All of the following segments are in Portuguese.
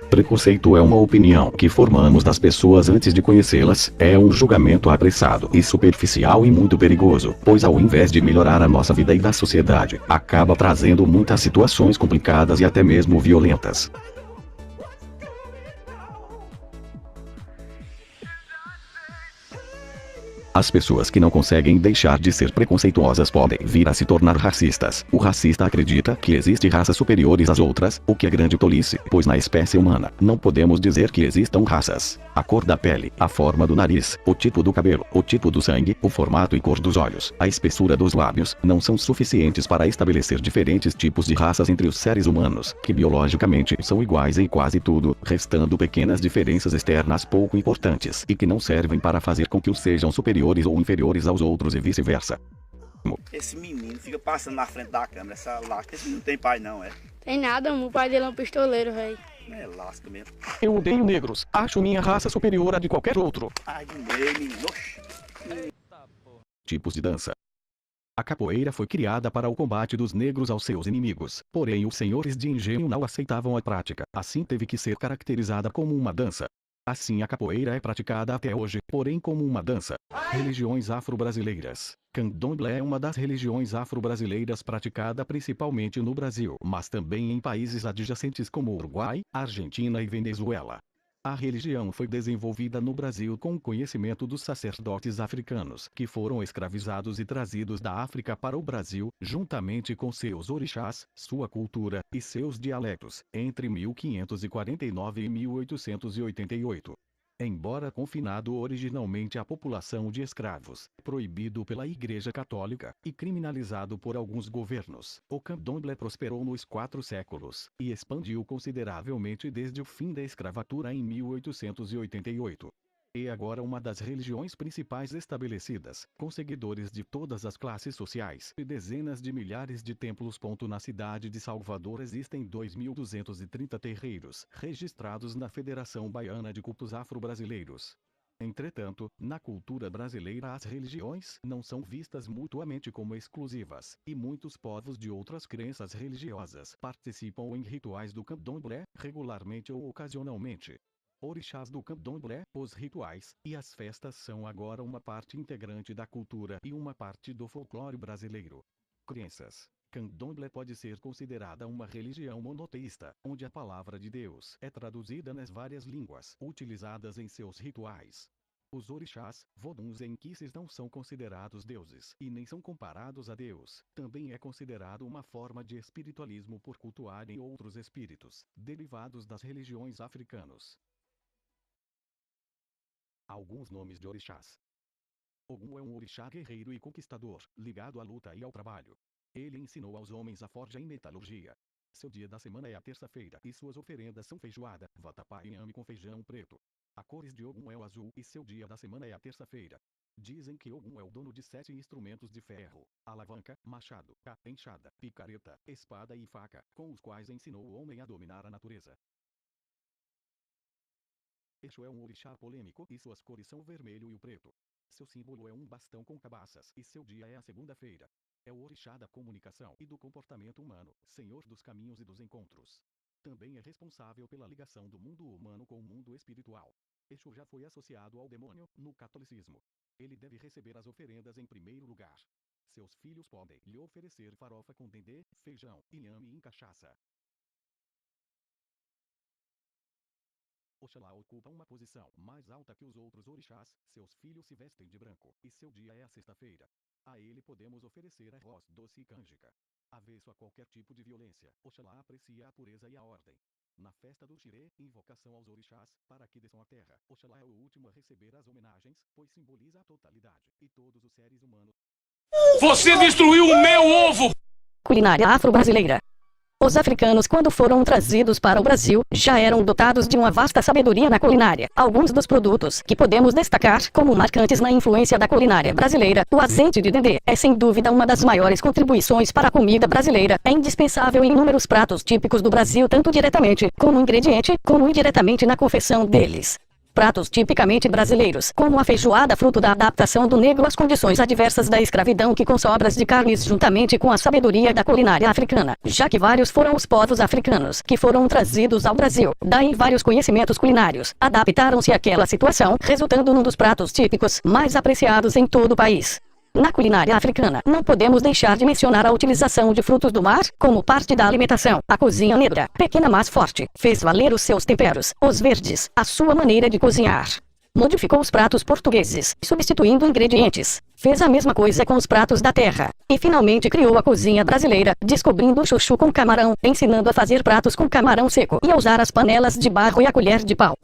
Preconceito é uma opinião que formamos das pessoas antes de conhecê-las, é um julgamento apressado e superficial e muito perigoso, pois ao invés de melhorar a nossa vida e da sociedade, acaba trazendo muitas situações complicadas e até mesmo violentas. As pessoas que não conseguem deixar de ser preconceituosas podem vir a se tornar racistas. O racista acredita que existem raças superiores às outras, o que é grande tolice, pois na espécie humana, não podemos dizer que existam raças. A cor da pele, a forma do nariz, o tipo do cabelo, o tipo do sangue, o formato e cor dos olhos, a espessura dos lábios, não são suficientes para estabelecer diferentes tipos de raças entre os seres humanos, que biologicamente são iguais em quase tudo, restando pequenas diferenças externas pouco importantes e que não servem para fazer com que os sejam superiores ou inferiores aos outros e vice-versa. Esse menino fica passando na frente da câmera, essa lasca. Esse menino não tem pai não, é? Tem nada, o pai dele é um pistoleiro, velho. É lasca mesmo. Eu odeio negros. Acho minha raça superior à de qualquer outro. Ai, de menino. Oxi. Tipos de dança. A capoeira foi criada para o combate dos negros aos seus inimigos, porém os senhores de engenho não aceitavam a prática, assim teve que ser caracterizada como uma dança. Assim a capoeira é praticada até hoje, porém como uma dança. Religiões afro-brasileiras. Candomblé é uma das religiões afro-brasileiras praticada principalmente no Brasil, mas também em países adjacentes como Uruguai, Argentina e Venezuela. A religião foi desenvolvida no Brasil com o conhecimento dos sacerdotes africanos, que foram escravizados e trazidos da África para o Brasil, juntamente com seus orixás, sua cultura e seus dialetos, entre 1549 e 1888. Embora confinado originalmente à população de escravos, proibido pela Igreja Católica e criminalizado por alguns governos, o candomblé prosperou nos 4 séculos e expandiu consideravelmente desde o fim da escravatura em 1888. É agora uma das religiões principais estabelecidas, com seguidores de todas as classes sociais e dezenas de milhares de templos. Na cidade de Salvador existem 2.230 terreiros, registrados na Federação Baiana de Cultos Afro-Brasileiros. Entretanto, na cultura brasileira as religiões não são vistas mutuamente como exclusivas, e muitos povos de outras crenças religiosas participam em rituais do candomblé, regularmente ou ocasionalmente. Orixás do candomblé, os rituais e as festas são agora uma parte integrante da cultura e uma parte do folclore brasileiro. Crenças. Candomblé pode ser considerada uma religião monoteísta, onde a palavra de Deus é traduzida nas várias línguas utilizadas em seus rituais. Os orixás, voduns e inquices não são considerados deuses e nem são comparados a Deus. Também é considerado uma forma de espiritualismo por cultuarem outros espíritos, derivados das religiões africanas. Alguns nomes de orixás. Ogum é um orixá guerreiro e conquistador, ligado à luta e ao trabalho. Ele ensinou aos homens a forja e metalurgia. Seu dia da semana é a terça-feira e suas oferendas são feijoada, vatapá e inhame com feijão preto. A cores de Ogum é o azul e seu dia da semana é a terça-feira. Dizem que Ogum é o dono de 7 instrumentos de ferro: alavanca, machado, enxada, picareta, espada e faca, com os quais ensinou o homem a dominar a natureza. Exu é um orixá polêmico e suas cores são o vermelho e o preto. Seu símbolo é um bastão com cabaças e seu dia é a segunda-feira. É o orixá da comunicação e do comportamento humano, senhor dos caminhos e dos encontros. Também é responsável pela ligação do mundo humano com o mundo espiritual. Exu já foi associado ao demônio no catolicismo. Ele deve receber as oferendas em primeiro lugar. Seus filhos podem lhe oferecer farofa com dendê, feijão, inhame e cachaça. Oxalá ocupa uma posição mais alta que os outros orixás, seus filhos se vestem de branco, e seu dia é a sexta-feira. A ele podemos oferecer arroz doce e canjica. Avesso a qualquer tipo de violência, Oxalá aprecia a pureza e a ordem. Na festa do Xirê, invocação aos orixás, para que desçam a terra, Oxalá é o último a receber as homenagens, pois simboliza a totalidade, e todos os seres humanos. Você destruiu o meu ovo! Culinária afro-brasileira. Os africanos, quando foram trazidos para o Brasil, já eram dotados de uma vasta sabedoria na culinária. Alguns dos produtos que podemos destacar como marcantes na influência da culinária brasileira: o azeite de dendê é sem dúvida uma das maiores contribuições para a comida brasileira. É indispensável em inúmeros pratos típicos do Brasil, tanto diretamente como ingrediente, como indiretamente na confecção deles. pratos tipicamente brasileiros, como a feijoada, fruto da adaptação do negro às condições adversas da escravidão, que com sobras de carnes juntamente com a sabedoria da culinária africana, já que vários foram os povos africanos que foram trazidos ao Brasil, daí vários conhecimentos culinários adaptaram-se àquela situação, resultando num dos pratos típicos mais apreciados em todo o país. Na culinária africana, não podemos deixar de mencionar a utilização de frutos do mar como parte da alimentação. A cozinha negra, pequena mas forte, fez valer os seus temperos, os verdes, a sua maneira de cozinhar. Modificou os pratos portugueses, substituindo ingredientes. Fez a mesma coisa com os pratos da terra. E finalmente criou a cozinha brasileira, descobrindo o chuchu com camarão, ensinando a fazer pratos com camarão seco e a usar as panelas de barro e a colher de pau.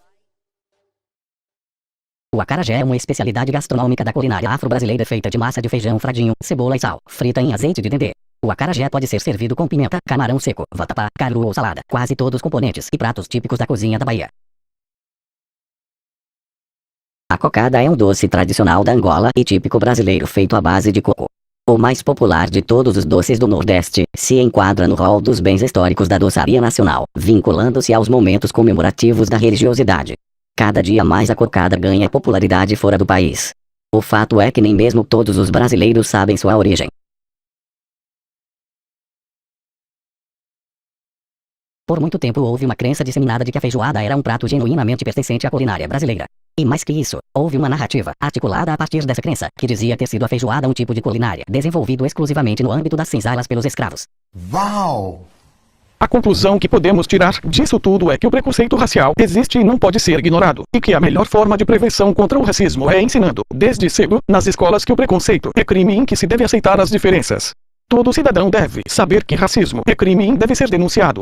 O acarajé é uma especialidade gastronômica da culinária afro-brasileira feita de massa de feijão fradinho, cebola e sal, frita em azeite de dendê. O acarajé pode ser servido com pimenta, camarão seco, vatapá, caruru ou salada, quase todos componentes e pratos típicos da cozinha da Bahia. A cocada é um doce tradicional da Angola e típico brasileiro feito à base de coco. O mais popular de todos os doces do Nordeste, se enquadra no rol dos bens históricos da doçaria nacional, vinculando-se aos momentos comemorativos da religiosidade. Cada dia mais a cocada ganha popularidade fora do país. O fato é que nem mesmo todos os brasileiros sabem sua origem. Por muito tempo houve uma crença disseminada de que a feijoada era um prato genuinamente pertencente à culinária brasileira. E mais que isso, houve uma narrativa, articulada a partir dessa crença, que dizia ter sido a feijoada um tipo de culinária, desenvolvido exclusivamente no âmbito das senzalas pelos escravos. Uau! A conclusão que podemos tirar disso tudo é que o preconceito racial existe e não pode ser ignorado, e que a melhor forma de prevenção contra o racismo é ensinando, desde cedo, nas escolas que o preconceito é crime em que se deve aceitar as diferenças. Todo cidadão deve saber que racismo é crime e deve ser denunciado.